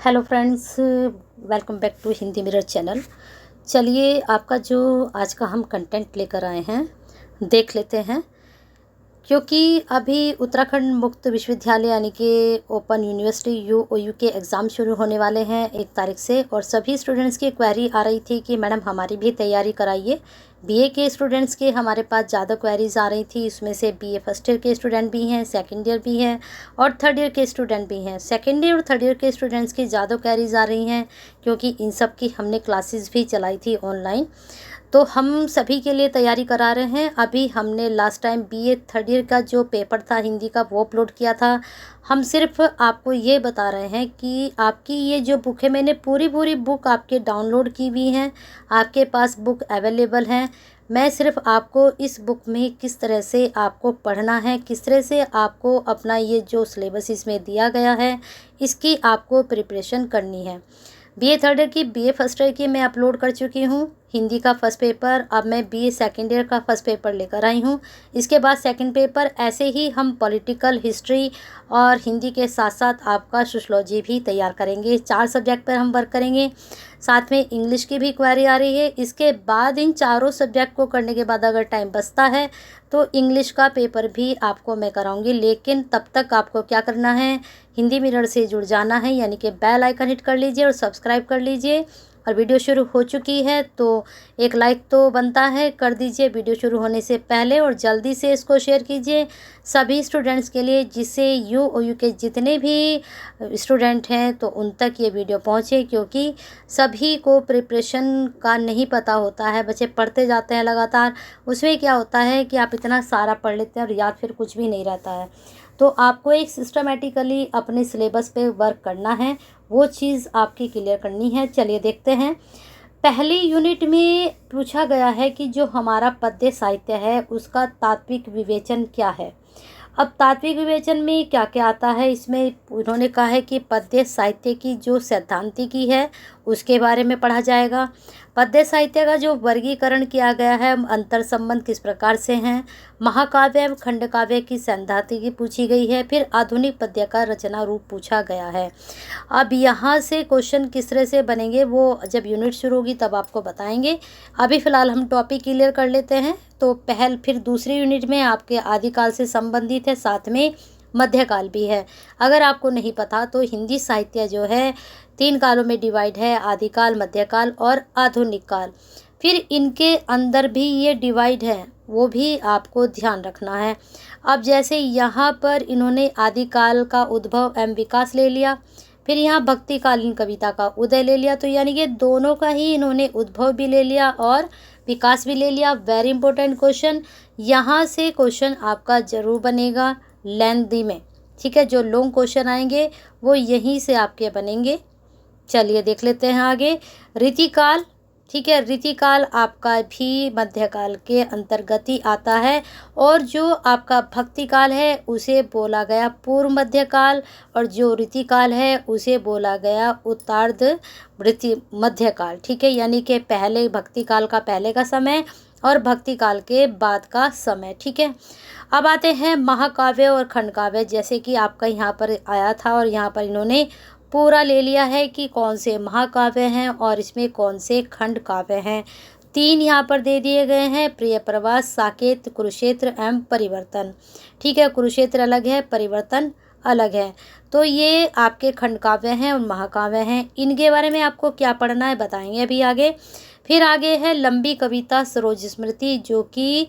Hello friends, welcome back to Hindi Mirror channel. चलिए, आपका जो आज का हम कंटेंट लेकर आए हैं देख लेते हैं। क्योंकि अभी उत्तराखंड मुक्त विश्वविद्यालय यानी कि ओपन यूनिवर्सिटी यूओयू के एग्ज़ाम शुरू होने वाले हैं 1 तारीख से, और सभी स्टूडेंट्स की क्वेरी आ रही थी कि मैडम हमारी भी तैयारी कराइए। बीए के स्टूडेंट्स के हमारे पास ज़्यादा क्वेरीज आ रही थी। इसमें से बीए फर्स्ट ईयर के स्टूडेंट भी हैं, सेकेंड ईयर भी हैं और थर्ड ईयर के स्टूडेंट भी हैं। सेकेंड ईयर और थर्ड ईयर के स्टूडेंट्स की ज़्यादा क्वेरीज आ रही हैं क्योंकि इन सब की हमने क्लासेस भी चलाई थी ऑनलाइन। तो हम सभी के लिए तैयारी करा रहे हैं। अभी हमने last time BA third year का जो पेपर था हिंदी का वो अपलोड किया था। हम सिर्फ आपको ये बता रहे हैं कि आपकी ये जो बुक है, मैंने पूरी बुक आपके डाउनलोड की हुई हैं, आपके पास बुक अवेलेबल हैं। मैं सिर्फ आपको इस बुक में किस तरह से आपको पढ़ना है, किस तरह से आपको अपना ये जो सिलेबस इसमें दिया गया है इसकी आपको प्रिपरेशन करनी है। बीए थर्ड ईयर की, बीए फर्स्ट ईयर की मैं अपलोड कर चुकी हूँ हिंदी का फर्स्ट पेपर। अब मैं बीए सेकेंड ईयर का फर्स्ट पेपर लेकर आई हूँ। इसके बाद सेकंड पेपर ऐसे ही हम पॉलिटिकल हिस्ट्री और हिंदी के साथ साथ आपका सोशलॉजी भी तैयार करेंगे। 4 सब्जेक्ट पर हम वर्क करेंगे। साथ में इंग्लिश की भी क्वेरी आ रही है। इसके बाद इन चारों सब्जेक्ट को करने के बाद अगर टाइम बचता है तो इंग्लिश का पेपर भी आपको मैं कराऊंगी। लेकिन तब तक आपको क्या करना है, हिंदी मिरर से जुड़ जाना है, यानी कि बेल आइकन हिट कर लीजिए और सब्सक्राइब कर लीजिए। और वीडियो शुरू हो चुकी है तो एक लाइक तो बनता है, कर दीजिए वीडियो शुरू होने से पहले, और जल्दी से इसको शेयर कीजिए सभी स्टूडेंट्स के लिए, जिससे यूओयू के जितने भी स्टूडेंट हैं तो उन तक ये वीडियो पहुंचे। क्योंकि सभी को प्रिपरेशन का नहीं पता होता है, बच्चे पढ़ते जाते हैं लगातार, उसमें क्या होता है कि आप इतना सारा पढ़ लेते हैं और याद फिर कुछ भी नहीं रहता है। तो आपको एक सिस्टमेटिकली अपने सिलेबस पे वर्क करना है, वो चीज़ आपकी क्लियर करनी है। चलिए देखते हैं। पहली यूनिट में पूछा गया है कि जो हमारा पद्य साहित्य है उसका तात्विक विवेचन क्या है। अब तात्विक विवेचन में क्या क्या आता है, इसमें उन्होंने कहा है कि पद्य साहित्य की जो सैद्धांतिकी है उसके बारे में पढ़ा जाएगा। पद्य साहित्य का जो वर्गीकरण किया गया है, अंतर संबंध किस प्रकार से हैं, महाकाव्य एवं खंडकाव्य की सैद्धांतिकी पूछी गई है। फिर आधुनिक पद्य का रचना रूप पूछा गया है। अब यहाँ से क्वेश्चन किस तरह से बनेंगे वो जब यूनिट शुरू होगी तब आपको बताएंगे। अभी फ़िलहाल हम टॉपिक क्लियर कर लेते हैं। तो फिर दूसरी यूनिट में आपके आदिकाल से संबंधित है, साथ में मध्यकाल भी है। अगर आपको नहीं पता तो हिंदी साहित्य जो है 3 कालों में डिवाइड है, आदिकाल, मध्यकाल और आधुनिक काल। फिर इनके अंदर भी ये डिवाइड है, वो भी आपको ध्यान रखना है। अब जैसे यहाँ पर इन्होंने आदिकाल का उद्भव एवं विकास ले लिया, फिर यहाँ भक्तिकालीन कविता का उदय ले लिया, तो यानी कि दोनों का ही इन्होंने उद्भव भी ले लिया और विकास भी ले लिया। वेरी इंपॉर्टेंट क्वेश्चन, यहाँ से क्वेश्चन आपका जरूर बनेगा लेंथी में, ठीक है। जो लॉन्ग क्वेश्चन आएंगे वो यहीं से आपके बनेंगे। चलिए देख लेते हैं आगे। रीतिकाल, ठीक है, रीतिकाल आपका भी मध्यकाल के अंतर्गत ही आता है, और जो आपका भक्तिकाल है उसे बोला गया पूर्व मध्यकाल, और जो रीतिकाल है उसे बोला गया उत्तरार्ध मध्यकाल, ठीक है। यानी कि पहले भक्तिकाल का पहले का समय और भक्तिकाल के बाद का समय, ठीक है। अब आते हैं महाकाव्य और खंडकाव्य, जैसे कि आपका यहाँ पर आया था और यहाँ पर इन्होंने पूरा ले लिया है कि कौन से महाकाव्य हैं और इसमें कौन से खंड काव्य हैं। 3 यहाँ पर दे दिए गए हैं, प्रिय प्रवास, साकेत, कुरुक्षेत्र एवं परिवर्तन, ठीक है। कुरुक्षेत्र अलग है, परिवर्तन अलग है। तो ये आपके खंड काव्य हैं और महाकाव्य हैं। इनके बारे में आपको क्या पढ़ना है बताएंगे अभी आगे। फिर आगे है लंबी कविता सरोज स्मृति, जो कि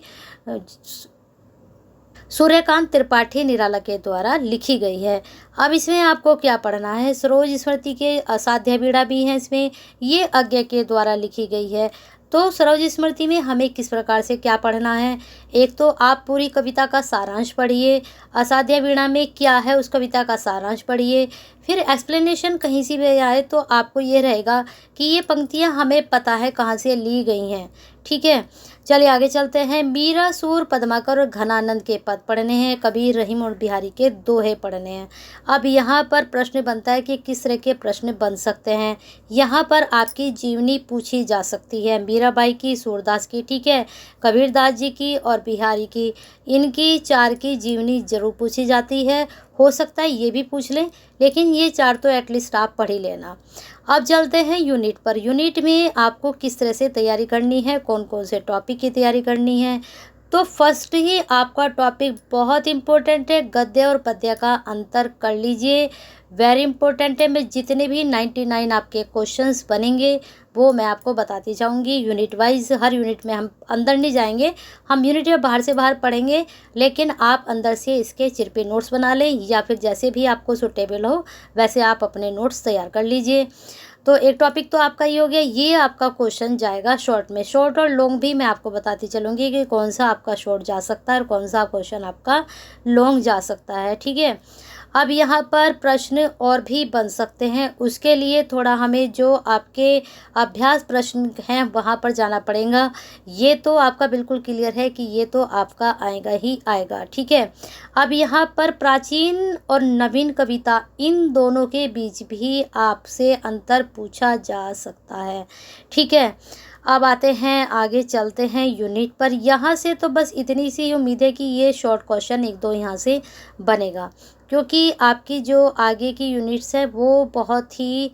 सूर्यकांत त्रिपाठी निराला के द्वारा लिखी गई है। अब इसमें आपको क्या पढ़ना है, सरोज स्मृति के असाध्य बीड़ा भी हैं इसमें, ये अज्ञ के द्वारा लिखी गई है। तो सरोज स्मृति में हमें किस प्रकार से क्या पढ़ना है, एक तो आप पूरी कविता का सारांश पढ़िए, असाध्य वीणा में क्या है उस कविता का सारांश पढ़िए। फिर एक्सप्लेनेशन कहीं से भी आए तो आपको ये रहेगा कि ये पंक्तियाँ हमें पता है कहाँ से ली गई हैं, ठीक है। चलिए आगे चलते हैं। मीरा, सूर, पद्माकर और घनानंद के पद पढ़ने हैं। कबीर, रहीम और बिहारी के दोहे पढ़ने हैं। अब यहाँ पर प्रश्न बनता है कि किस तरह के प्रश्न बन सकते हैं। यहाँ पर आपकी जीवनी पूछी जा सकती है, मीराबाई की, सूरदास की, ठीक है, कबीरदास जी की और बिहारी की। इनकी 4 की जीवनी जरूर पूछी जाती है। हो सकता है ये भी पूछ लें, लेकिन ये 4 तो एटलीस्ट आप पढ़ ही लेना। अब चलते हैं यूनिट पर। यूनिट में आपको किस तरह से तैयारी करनी है, कौन कौन से टॉपिक की तैयारी करनी है। तो फर्स्ट ही आपका टॉपिक बहुत इम्पोर्टेंट है, गद्य और पद्य का अंतर कर लीजिए, वेरी इंपॉर्टेंट है। मैं जितने भी 99 आपके क्वेश्चंस बनेंगे वो मैं आपको बताती जाऊंगी यूनिट वाइज। हर यूनिट में हम अंदर नहीं जाएंगे, हम यूनिट में बाहर से बाहर पढ़ेंगे, लेकिन आप अंदर से इसके चिरपे नोट्स बना लें, या फिर जैसे भी आपको सूटेबल हो वैसे आप अपने नोट्स तैयार कर लीजिए। तो एक टॉपिक तो आपका ये हो गया, ये आपका क्वेश्चन जाएगा शॉर्ट में। शॉर्ट और लॉन्ग भी मैं आपको बताती चलूँगी कि कौन सा आपका शॉर्ट जा सकता है और कौन सा क्वेश्चन आपका लॉन्ग जा सकता है, ठीक है। अब यहाँ पर प्रश्न और भी बन सकते हैं, उसके लिए थोड़ा हमें जो आपके अभ्यास प्रश्न हैं वहाँ पर जाना पड़ेगा। ये तो आपका बिल्कुल क्लियर है कि ये तो आपका आएगा ही आएगा, ठीक है। अब यहाँ पर प्राचीन और नवीन कविता, इन दोनों के बीच भी आपसे अंतर पूछा जा सकता है, ठीक है। अब आते हैं, आगे चलते हैं यूनिट पर। यहाँ से तो बस इतनी सी उम्मीद है कि ये शॉर्ट क्वेश्चन 1-2 यहाँ से बनेगा, क्योंकि आपकी जो आगे की यूनिट्स है वो बहुत ही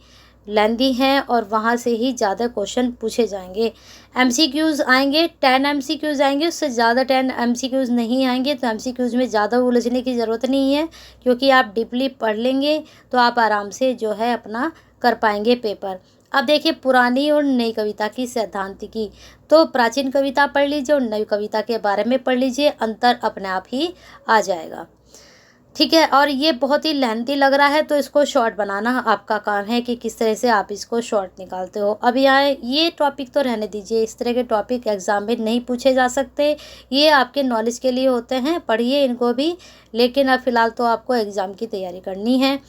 लेंदी हैं और वहाँ से ही ज़्यादा क्वेश्चन पूछे जाएंगे। एमसीक्यूज़ आएंगे, 10 एमसीक्यूज़ आएंगे, उससे ज़्यादा 10 एमसीक्यूज़ नहीं आएंगे। तो एमसीक्यूज़ में ज़्यादा उलझने की ज़रूरत नहीं है, क्योंकि आप डीपली पढ़ लेंगे तो आप आराम से जो है अपना कर पाएंगे पेपर। अब देखिए, पुरानी और नई कविता की सैद्धांतिकी, तो प्राचीन कविता पढ़ लीजिए और नई कविता के बारे में पढ़ लीजिए, अंतर अपने आप ही आ जाएगा, ठीक है। और ये बहुत ही लेंथी लग रहा है तो इसको शॉर्ट बनाना आपका काम है कि किस तरह से आप इसको शॉर्ट निकालते हो। अब यहाँ ये टॉपिक तो रहने दीजिए, इस तरह के टॉपिक एग्जाम में नहीं पूछे जा सकते, ये आपके नॉलेज के लिए होते हैं, पढ़िए इनको भी, लेकिन अब फिलहाल तो आपको एग्ज़ाम की तैयारी करनी है।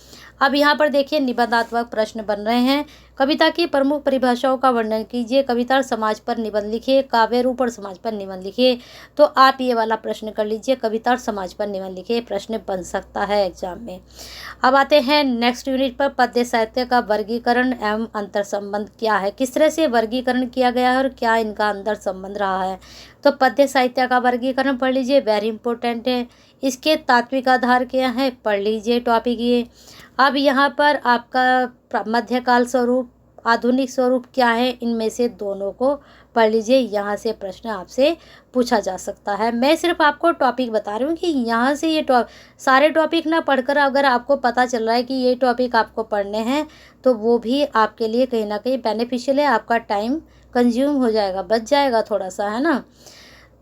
अब यहाँ पर देखिए, निबंधात्मक प्रश्न बन रहे हैं। कविता की प्रमुख परिभाषाओं का वर्णन कीजिए, कविता और समाज पर निबंध लिखिए, काव्य रूप और समाज पर निबंध लिखिए। तो आप ये वाला प्रश्न कर लीजिए, कविता और समाज पर निबंध लिखिए, प्रश्न बन सकता है एग्जाम में। अब आते हैं नेक्स्ट यूनिट पर। पद्य साहित्य का वर्गीकरण एवं अंतर संबंध क्या है, किस तरह से वर्गीकरण किया गया है और क्या इनका अंतर संबंध रहा है। तो पद्य साहित्य का वर्गीकरण पढ़ लीजिए, वेरी इंपॉर्टेंट है। इसके तात्विक आधार क्या है, पढ़ लीजिए टॉपिक ये। अब यहाँ पर आपका मध्यकाल स्वरूप, आधुनिक स्वरूप क्या है, इनमें से दोनों को पढ़ लीजिए। यहाँ से प्रश्न आपसे पूछा जा सकता है। मैं सिर्फ आपको टॉपिक बता रही हूँ कि यहाँ से ये सारे टॉपिक ना पढ़कर अगर आपको पता चल रहा है कि ये टॉपिक आपको पढ़ने हैं तो वो भी आपके लिए कहीं ना कहीं बेनिफिशियल है, आपका टाइम कंज्यूम हो जाएगा, बच जाएगा थोड़ा सा, है ना।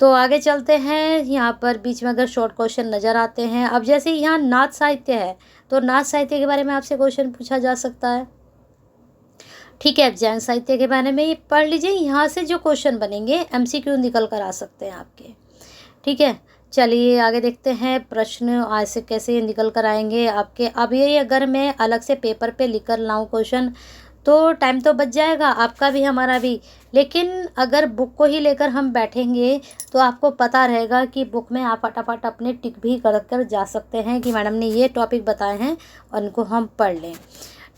तो आगे चलते हैं। यहाँ पर बीच में अगर शॉर्ट क्वेश्चन नज़र आते हैं, अब जैसे यहाँ नाथ साहित्य है तो नाथ साहित्य के बारे में आपसे क्वेश्चन पूछा जा सकता है, ठीक है। जैन साहित्य के बारे में पढ़ लीजिए, यहाँ से जो क्वेश्चन बनेंगे एमसीक्यू निकल कर आ सकते हैं आपके, ठीक है। चलिए आगे देखते हैं, प्रश्न आज से कैसे निकल कर आएंगे आपके। अब ये अगर मैं अलग से पेपर पे लिख कर लाऊँ क्वेश्चन तो टाइम तो बच जाएगा आपका भी हमारा भी, लेकिन अगर बुक को ही लेकर हम बैठेंगे तो आपको पता रहेगा कि बुक में आप फटाफट अपने टिक भी कर जा सकते हैं कि मैडम ने ये टॉपिक बताए हैं और इनको हम पढ़ लें,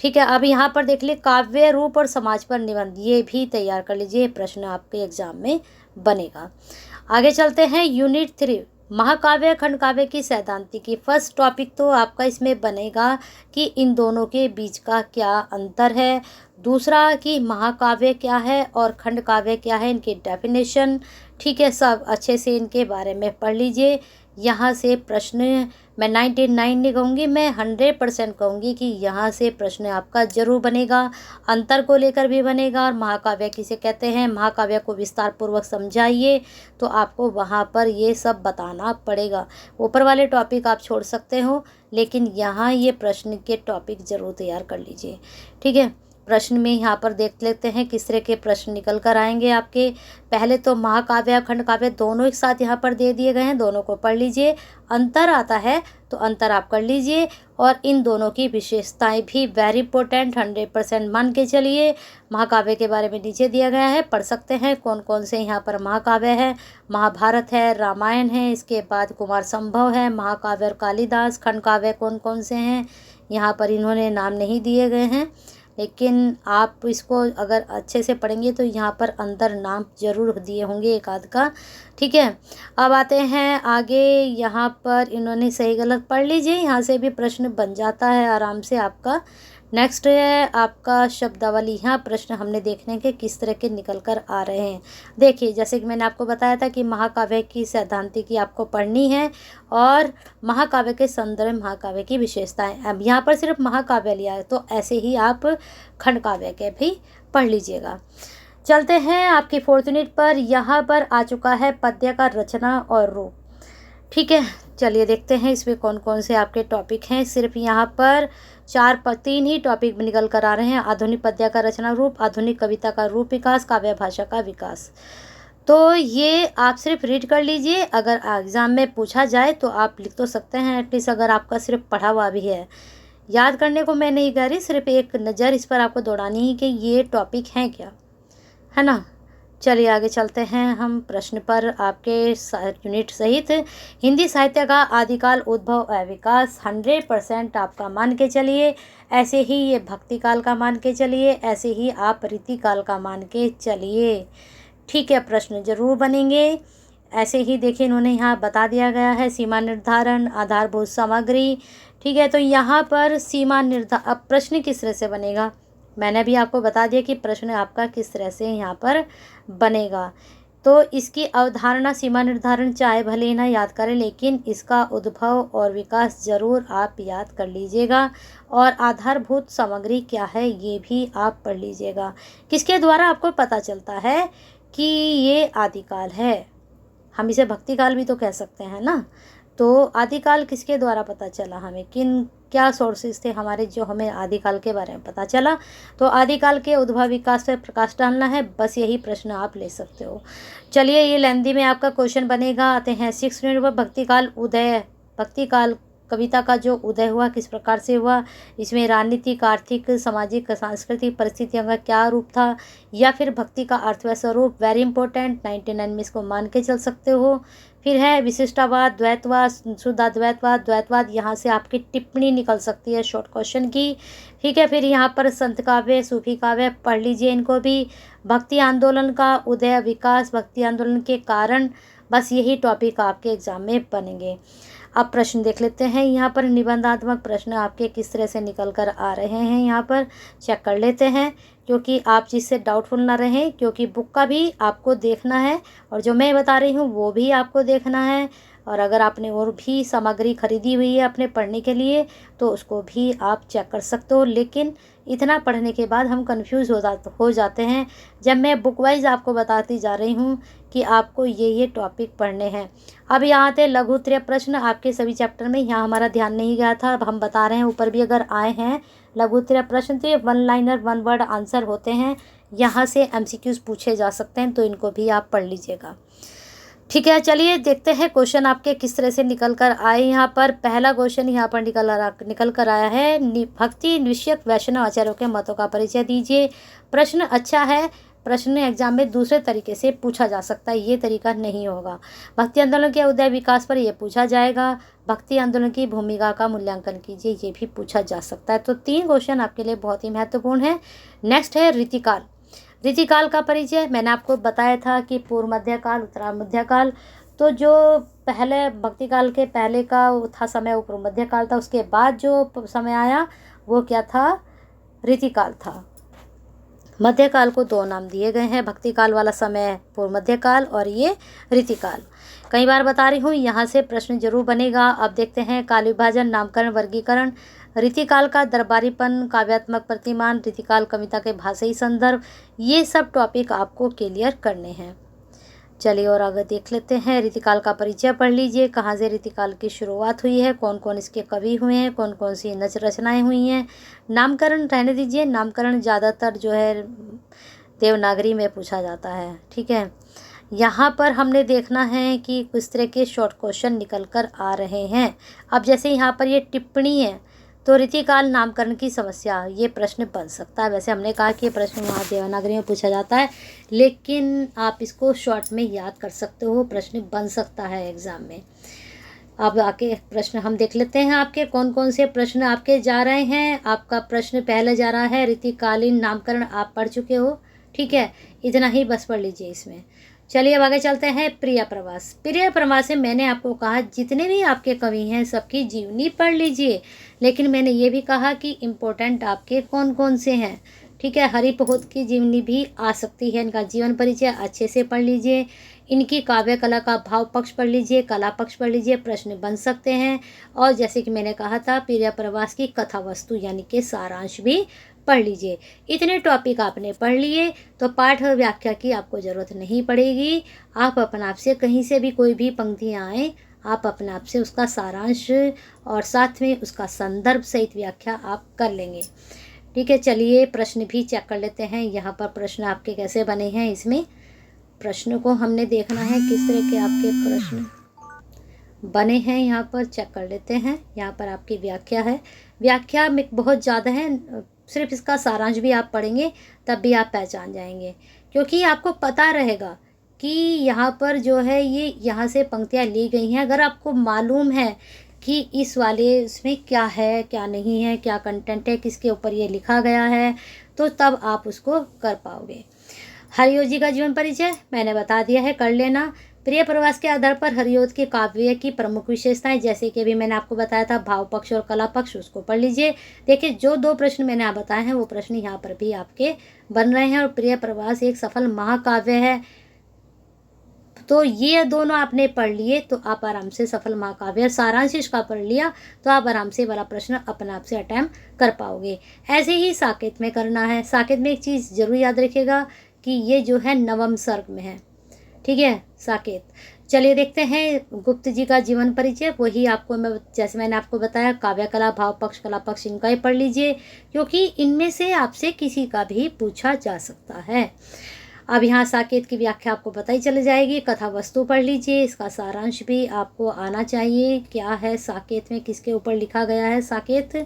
ठीक है। अब यहाँ पर देख लीजिए, काव्य रूप और समाज पर निबंध, ये भी तैयार कर लीजिए, प्रश्न आपके एग्जाम में बनेगा। आगे चलते हैं यूनिट 3, महाकाव्य खंड काव्य की सैद्धांतिकी। फर्स्ट टॉपिक तो आपका इसमें बनेगा कि इन दोनों के बीच का क्या अंतर है, दूसरा कि महाकाव्य क्या है और खंड काव्य क्या है, इनकी डेफिनेशन, ठीक है। सब अच्छे से इनके बारे में पढ़ लीजिए। यहाँ से प्रश्न मैं 99 नहीं कहूँगी, मैं 100% कहूँगी कि यहाँ से प्रश्न आपका जरूर बनेगा, अंतर को लेकर भी बनेगा और महाकाव्य किसे कहते हैं, महाकाव्य को विस्तार पूर्वक समझाइए, तो आपको वहाँ पर ये सब बताना पड़ेगा। ऊपर वाले टॉपिक आप छोड़ सकते हो, लेकिन यहाँ ये प्रश्न के टॉपिक ज़रूर तैयार कर लीजिए, ठीक है। प्रश्न में यहाँ पर देख लेते हैं किस तरह के प्रश्न निकल कर आएंगे आपके। पहले तो महाकाव्य और खंड काव्य दोनों एक साथ यहाँ पर दे दिए गए हैं, दोनों को पढ़ लीजिए। अंतर आता है तो अंतर आप कर लीजिए, और इन दोनों की विशेषताएं भी वेरी इंपॉर्टेंट 100% मान के चलिए। महाकाव्य के बारे में नीचे दिया गया है, पढ़ सकते हैं कौन कौन से यहाँ पर महाकाव्य है। महाभारत है, रामायण है, इसके बाद कुमार संभव है, महाकाव्य और कालिदास। खंड काव्य कौन कौन से हैं यहाँ पर इन्होंने नाम नहीं दिए गए हैं, लेकिन आप इसको अगर अच्छे से पढ़ेंगे तो यहाँ पर अंदर नाम जरूर दिए होंगे एक आध का। ठीक है, अब आते हैं आगे। यहाँ पर इन्होंने सही गलत पढ़ लीजिए, यहाँ से भी प्रश्न बन जाता है आराम से आपका। नेक्स्ट है आपका शब्दावली। यहाँ प्रश्न हमने देखने के किस तरह के निकल कर आ रहे हैं। देखिए, जैसे कि मैंने आपको बताया था कि महाकाव्य की सैद्धांतिकी आपको पढ़नी है और महाकाव्य के संदर्भ में महाकाव्य की विशेषताएं। अब यहाँ पर सिर्फ महाकाव्य लिया है, तो ऐसे ही आप खंड काव्य के भी पढ़ लीजिएगा। चलते हैं आपकी 4th यूनिट पर। यहाँ पर आ चुका है पद्य का रचना और रूप। ठीक है, चलिए देखते हैं इसमें कौन कौन से आपके टॉपिक हैं। सिर्फ यहाँ पर 3 ही टॉपिक निकल कर आ रहे हैं। आधुनिक पद्य का रचना रूप, आधुनिक कविता का रूप विकास, काव्य भाषा का विकास। तो ये आप सिर्फ रीड कर लीजिए, अगर एग्ज़ाम में पूछा जाए तो आप लिख तो सकते हैं एटलीस्ट, अगर आपका सिर्फ पढ़ा हुआ भी है। याद करने को मैं नहीं कह रही, सिर्फ एक नज़र इस पर आपको दौड़ानी है कि ये टॉपिक हैं क्या, है ना। चलिए आगे चलते हैं हम प्रश्न पर आपके यूनिट सहित। हिंदी साहित्य का आदिकाल, उद्भव और विकास 100% आपका मान के चलिए। ऐसे ही ये भक्ति काल का मान के चलिए, ऐसे ही आप रीतिकाल का मान के चलिए। ठीक है, प्रश्न जरूर बनेंगे। ऐसे ही देखिए इन्होंने यहाँ बता दिया गया है सीमा निर्धारण, आधारभूत सामग्री। ठीक है, तो यहाँ पर सीमा निर्धारण, अब प्रश्न किस तरह से बनेगा मैंने भी आपको बता दिया कि प्रश्न आपका किस तरह से यहाँ पर बनेगा। तो इसकी अवधारणा सीमा निर्धारण चाहे भले ही ना याद करें, लेकिन इसका उद्भव और विकास जरूर आप याद कर लीजिएगा। और आधारभूत सामग्री क्या है ये भी आप पढ़ लीजिएगा। किसके द्वारा आपको पता चलता है कि ये आदिकाल है। हम इसे भक्ति काल भी तो कह सकते हैं ना। तो आदिकाल किसके द्वारा पता चला हमें, किन क्या सोर्सेज थे हमारे जो हमें आदिकाल के बारे में पता चला। तो आदिकाल के उद्भव विकास पर प्रकाश डालना है, बस यही प्रश्न आप ले सकते हो। चलिए, ये लेंदी में आपका क्वेश्चन बनेगा। आते हैं 6th यूनिट पर। भक्ति काल उदय, भक्ति काल कविता का जो उदय हुआ किस प्रकार से हुआ, इसमें राजनीतिक, आर्थिक, सामाजिक, सांस्कृतिक परिस्थितियों का क्या रूप था, या फिर भक्ति का अर्थ व स्वरूप। वेरी इंपॉर्टेंट, 99 में इसको मान के चल सकते हो। फिर है विशिष्टावाद, द्वैतवाद, शुद्धाद्वैतवाद, द्वैतवाद। यहाँ से आपकी टिप्पणी निकल सकती है शॉर्ट क्वेश्चन की। ठीक है, फिर यहाँ पर संत काव्य, सूफी काव्य पढ़ लीजिए इनको भी। भक्ति आंदोलन का उदय, विकास, भक्ति आंदोलन के कारण, बस यही टॉपिक आपके एग्जाम में बनेंगे। अब प्रश्न देख लेते हैं। यहाँ पर निबंधात्मक प्रश्न आपके किस तरह से निकल कर आ रहे हैं, यहाँ पर चेक कर लेते हैं, क्योंकि आप जिससे डाउटफुल ना रहें, क्योंकि बुक का भी आपको देखना है और जो मैं बता रही हूँ वो भी आपको देखना है। और अगर आपने और भी सामग्री खरीदी हुई है अपने पढ़ने के लिए तो उसको भी आप चेक कर सकते हो। लेकिन इतना पढ़ने के बाद हम कंफ्यूज हो जाते हैं जब मैं बुक वाइज आपको बताती जा रही हूँ कि आपको ये टॉपिक पढ़ने हैं। अब यहाँ थे लघुत्तरीय प्रश्न आपके सभी चैप्टर में, यहाँ हमारा ध्यान नहीं गया था, अब हम बता रहे हैं। ऊपर भी अगर आए हैं लघुत्तरीय प्रश्न तो ये 1 लाइनर 1 वर्ड आंसर होते हैं, यहाँ से MCQs पूछे जा सकते हैं, तो इनको भी आप पढ़ लीजिएगा। ठीक है, चलिए देखते हैं क्वेश्चन आपके किस तरह से निकल कर आए। यहाँ पर पहला क्वेश्चन यहाँ पर निकल कर आया है, भक्ति विषयक वैष्णव आचार्यों के मतों का परिचय दीजिए। प्रश्न अच्छा है, प्रश्न एग्जाम में दूसरे तरीके से पूछा जा सकता है, ये तरीका नहीं होगा। भक्ति आंदोलन के उदय विकास पर ये पूछा जाएगा। भक्ति आंदोलन की भूमिका का मूल्यांकन कीजिए, ये भी पूछा जा सकता है। तो 3 क्वेश्चन आपके लिए बहुत ही महत्वपूर्ण है। नेक्स्ट है रीतिकाल। रीतिकाल का परिचय मैंने आपको बताया था कि पूर्व मध्यकाल, उत्तर मध्यकाल। तो जो पहले भक्ति काल के पहले का था समय वो पूर्व मध्यकाल था, उसके बाद जो समय आया वो क्या था, रीतिकाल था। मध्यकाल को 2 नाम दिए गए हैं, भक्ति काल वाला समय पूर्व मध्यकाल और ये रीतिकाल। कई बार बता रही हूँ, यहाँ से प्रश्न जरूर बनेगा। अब देखते हैं काल विभाजन, नामकरण, वर्गीकरण। रीतिकाल का दरबारीपन, काव्यात्मक प्रतिमान, रीतिकाल कविता के भाषाई संदर्भ, ये सब टॉपिक आपको क्लियर करने हैं। चलिए और आगे देख लेते हैं। रीतिकाल का परिचय पढ़ लीजिए, कहाँ से रीतिकाल की शुरुआत हुई है, कौन कौन इसके कवि हुए हैं, कौन कौन सी रचनाएं हुई हैं। नामकरण रहने दीजिए, नामकरण ज़्यादातर जो है देवनागरी में पूछा जाता है, ठीक है। यहाँ पर हमने देखना है कि किस तरह के शॉर्ट क्वेश्चन निकल कर आ रहे हैं। अब जैसे यहाँ पर ये टिप्पणी है, तो रीतिकाल नामकरण की समस्या, ये प्रश्न बन सकता है। वैसे हमने कहा कि ये प्रश्न वहाँ देवनागरी में पूछा जाता है, लेकिन आप इसको शॉर्ट में याद कर सकते हो, प्रश्न बन सकता है एग्ज़ाम में। अब आके प्रश्न हम देख लेते हैं, आपके कौन कौन से प्रश्न आपके जा रहे हैं। आपका प्रश्न पहले जा रहा है, रीतिकालीन नामकरण आप पढ़ चुके हो, ठीक है, इतना ही बस पढ़ लीजिए इसमें। चलिए अब आगे चलते हैं। प्रिय प्रवास, प्रिय प्रवास में मैंने आपको कहा जितने भी आपके कवि हैं सबकी जीवनी पढ़ लीजिए, लेकिन मैंने ये भी कहा कि इम्पोर्टेंट आपके कौन कौन से हैं, ठीक है। हरिप्रभु की जीवनी भी आ सकती है, इनका जीवन परिचय अच्छे से पढ़ लीजिए, इनकी काव्य कला का भाव पक्ष पढ़ लीजिए, कला पक्ष पढ़ लीजिए, प्रश्न बन सकते हैं। और जैसे कि मैंने कहा था, प्रिय प्रवास की कथा वस्तु यानी कि सारांश भी पढ़ लीजिए। इतने टॉपिक आपने पढ़ लिए तो पाठ व्याख्या की आपको ज़रूरत नहीं पड़ेगी। आप अपने आप से कहीं से भी कोई भी पंक्तियाँ आए, आप अपने आप से उसका सारांश और साथ में उसका संदर्भ सहित व्याख्या आप कर लेंगे, ठीक है। चलिए प्रश्न भी चेक कर लेते हैं, यहाँ पर प्रश्न आपके कैसे बने हैं। इसमें प्रश्न को हमने देखना है किस तरह के आपके प्रश्न बने हैं, यहाँ पर चेक कर लेते हैं। यहाँ पर आपकी व्याख्या है, व्याख्या में बहुत ज़्यादा है, सिर्फ इसका सारांश भी आप पढ़ेंगे तब भी आप पहचान जाएंगे, क्योंकि आपको पता रहेगा कि यहाँ पर जो है ये यहाँ से पंक्तियाँ ली गई हैं। अगर आपको मालूम है कि इस वाले इसमें क्या है क्या नहीं है, क्या कंटेंट है, किसके ऊपर ये लिखा गया है, तो तब आप उसको कर पाओगे। हरियों जी का जीवन परिचय मैंने बता दिया है, कर लेना। प्रिय प्रवास के आधार पर हरियों के काव्य की प्रमुख विशेषताएं, जैसे कि अभी मैंने आपको बताया था भाव पक्ष और कला पक्ष, उसको पढ़ लीजिए। देखिए जो दो प्रश्न मैंने आप बताए हैं वो प्रश्न यहाँ पर भी आपके बन रहे हैं। और प्रिय प्रवास एक सफल महाकाव्य है, तो ये दोनों आपने पढ़ लिए तो आप आराम से सफल महाकाव्य सारांश इसका पढ़ लिया तो आप आराम से वाला प्रश्न अपने आप से अटेम्प्ट कर पाओगे। ऐसे ही साकेत में करना है। साकेत में एक चीज़ जरूर याद रखिएगा कि ये जो है नवम सर्ग में है, ठीक है, साकेत। चलिए देखते हैं गुप्त जी का जीवन परिचय, वही आपको मैं जैसे मैंने आपको बताया काव्य कला भाव पक्ष कला पक्ष इनका ही पढ़ लीजिए, क्योंकि इनमें से आपसे किसी का भी पूछा जा सकता है। अब यहाँ साकेत की व्याख्या आपको पता ही चल जाएगी। कथा वस्तु पढ़ लीजिए, इसका सारांश भी आपको आना चाहिए, क्या है साकेत में, किसके ऊपर लिखा गया है साकेत,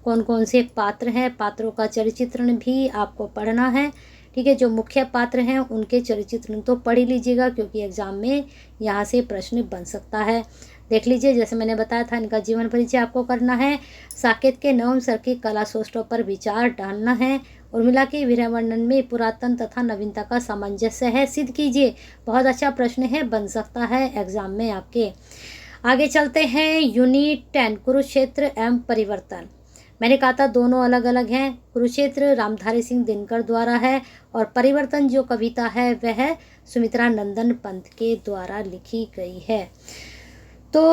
कौन कौन से पात्र हैं, पात्रों का चरित्रण भी आपको पढ़ना है, ठीक है। जो मुख्य पात्र हैं उनके चरित्रण तो पढ़ ही लीजिएगा, क्योंकि एग्जाम में यहाँ से प्रश्न बन सकता है। देख लीजिए जैसे मैंने बताया था, इनका जीवन परिचय आपको करना है। साकेत के नवम सर्ग की कला सोष्टों पर विचार डालना है। उर्मिला के विरह वर्णन में पुरातन तथा नवीनता का सामंजस्य है, सिद्ध कीजिए। बहुत अच्छा प्रश्न है, बन सकता है एग्जाम में आपके। आगे चलते हैं। यूनिट 10 कुरुक्षेत्र एवं परिवर्तन। मैंने कहा था दोनों अलग अलग हैं। कुरुक्षेत्र रामधारी सिंह दिनकर द्वारा है और परिवर्तन जो कविता है वह सुमित्रा नंदन पंत के द्वारा लिखी गई है। तो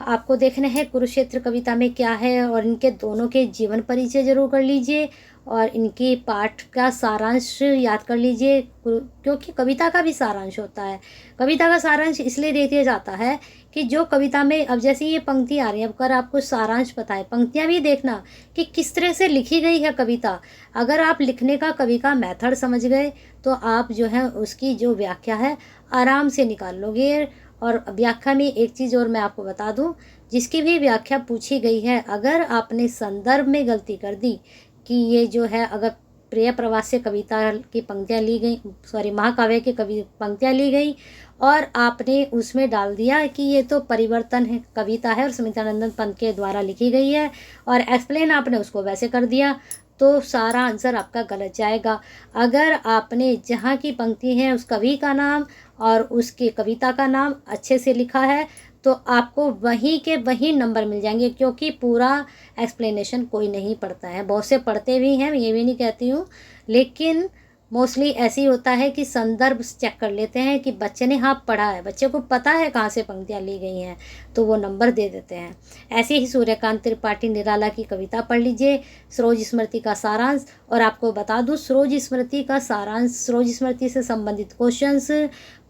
आपको देखना है कुरुक्षेत्र कविता में क्या है, और इनके दोनों के जीवन परिचय जरूर कर लीजिए और इनकी पाठ का सारांश याद कर लीजिए, क्योंकि कविता का भी सारांश होता है। कविता का सारांश इसलिए दे दिया जाता है कि जो कविता में अब जैसे ये पंक्ति आ रही है, अगर आपको सारांश पता है, पंक्तियाँ भी देखना कि किस तरह से लिखी गई है कविता। अगर आप लिखने का कवि का मेथड समझ गए तो आप जो है उसकी जो व्याख्या है आराम से निकाल लोगे। और व्याख्या में एक चीज़ और मैं आपको बता दूं, जिसकी भी व्याख्या पूछी गई है, अगर आपने संदर्भ में गलती कर दी कि ये जो है, अगर प्रिय प्रवास से कविता की पंक्तियाँ ली गई, सॉरी महाकाव्य की पंक्तियाँ ली गई और आपने उसमें डाल दिया कि ये तो परिवर्तन है कविता है और सुमित्रानंदन पंत के द्वारा लिखी गई है, और एक्सप्लेन आपने उसको वैसे कर दिया, तो सारा आंसर आपका गलत जाएगा। अगर आपने जहाँ की पंक्ति है उस कवि का नाम और उसकी कविता का नाम अच्छे से लिखा है तो आपको वहीं के वहीं नंबर मिल जाएंगे, क्योंकि पूरा एक्सप्लेनेशन कोई नहीं पढ़ता है। बहुत से पढ़ते भी हैं, ये भी नहीं कहती हूँ, लेकिन मोस्टली ऐसे ही होता है कि संदर्भ चेक कर लेते हैं कि बच्चे ने हाँ पढ़ा है, बच्चे को पता है कहाँ से पंक्तियाँ ली गई हैं, तो वो नंबर दे देते हैं। ऐसे ही सूर्यकांत त्रिपाठी निराला की कविता पढ़ लीजिए, सरोज स्मृति का सारांश। और आपको बता दूँ, सरोज स्मृति का सारांश, सरोज स्मृति से संबंधित क्वेश्चंस,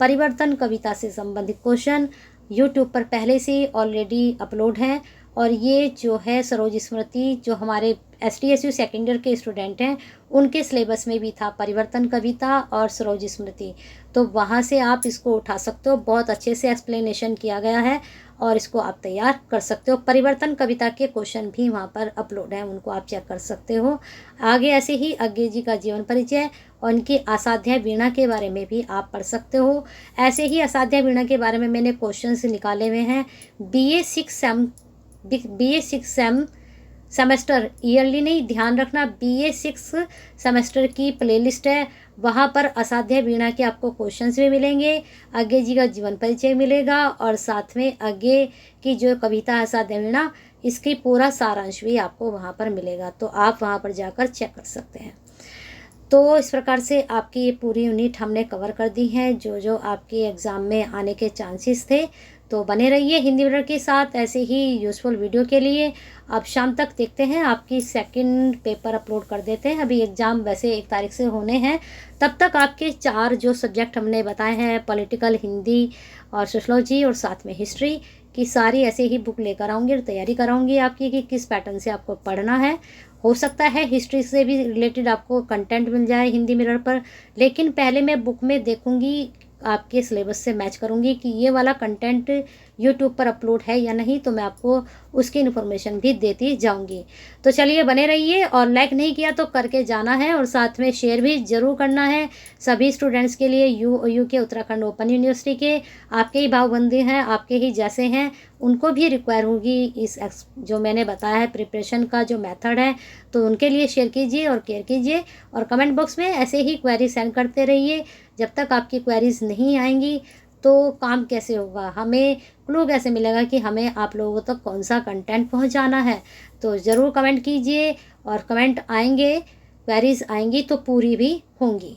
परिवर्तन कविता से संबंधित क्वेश्चन यूट्यूब पर पहले से ऑलरेडी अपलोड हैं। और ये जो है सरोज स्मृति, जो हमारे STSU सेकेंड ईयर के स्टूडेंट हैं, उनके सिलेबस में भी था परिवर्तन कविता और सरोज स्मृति, तो वहाँ से आप इसको उठा सकते हो। बहुत अच्छे से एक्सप्लेनेशन किया गया है और इसको आप तैयार कर सकते हो। परिवर्तन कविता के क्वेश्चन भी वहाँ पर अपलोड हैं, उनको आप चेक कर सकते हो। आगे ऐसे ही अज्ञे जी का जीवन परिचय और उनकी असाध्य वीणा के बारे में भी आप पढ़ सकते हो। ऐसे ही असाध्य वीणा के बारे में मैंने क्वेश्चंस निकाले हुए हैं। BA 6 सेम सेमेस्टर, ईयरली नहीं, ध्यान रखना, BA 6 सेमेस्टर की प्लेलिस्ट है, वहाँ पर असाध्य वीणा के आपको क्वेश्चंस भी मिलेंगे, अज्ञे जी का जीवन परिचय मिलेगा और साथ में अज्ञे की जो कविता है असाध्य वीणा, इसकी पूरा सारांश भी आपको वहाँ पर मिलेगा, तो आप वहाँ पर जाकर चेक कर सकते हैं। तो इस प्रकार से आपकी ये पूरी यूनिट हमने कवर कर दी है, जो जो आपके एग्ज़ाम में आने के चांसेस थे। तो बने रहिए हिंदी मीडियम के साथ ऐसे ही यूज़फुल वीडियो के लिए। अब शाम तक देखते हैं, आपकी सेकंड पेपर अपलोड कर देते हैं। अभी एग्ज़ाम वैसे 1 तारीख से होने हैं, तब तक आपके 4 जो सब्जेक्ट हमने बताए हैं, पॉलिटिकल, हिंदी और सोशलॉजी और साथ में हिस्ट्री की, सारी ऐसे ही बुक लेकर आऊँगी और तैयारी कराऊँगी आपकी कि किस पैटर्न से आपको पढ़ना है। हो सकता है हिस्ट्री से भी रिलेटेड आपको कंटेंट मिल जाए हिंदी मिरर पर, लेकिन पहले मैं बुक में देखूंगी, आपके सिलेबस से मैच करूंगी कि ये वाला कंटेंट यूट्यूब पर अपलोड है या नहीं, तो मैं आपको उसकी इन्फॉर्मेशन भी देती जाऊंगी। तो चलिए बने रहिए, और लाइक नहीं किया तो करके जाना है और साथ में शेयर भी ज़रूर करना है सभी स्टूडेंट्स के लिए। यू के उत्तराखंड ओपन यूनिवर्सिटी के आपके ही भावबंदी हैं, आपके ही जैसे हैं, उनको भी रिक्वायर होगी इस जो मैंने बताया है प्रिपरेशन का जो मेथड है, तो उनके लिए शेयर कीजिए और केयर कीजिए। और कमेंट बॉक्स में ऐसे ही क्वेरी सेंड करते रहिए। जब तक आपकी क्वेरीज नहीं आएंगी तो काम कैसे होगा, हमें क्लू कैसे मिलेगा कि हमें आप लोगों तक कौन सा कंटेंट पहुंचाना है। तो ज़रूर कमेंट कीजिए, और कमेंट आएंगे, क्वेरीज आएंगी तो पूरी भी होंगी।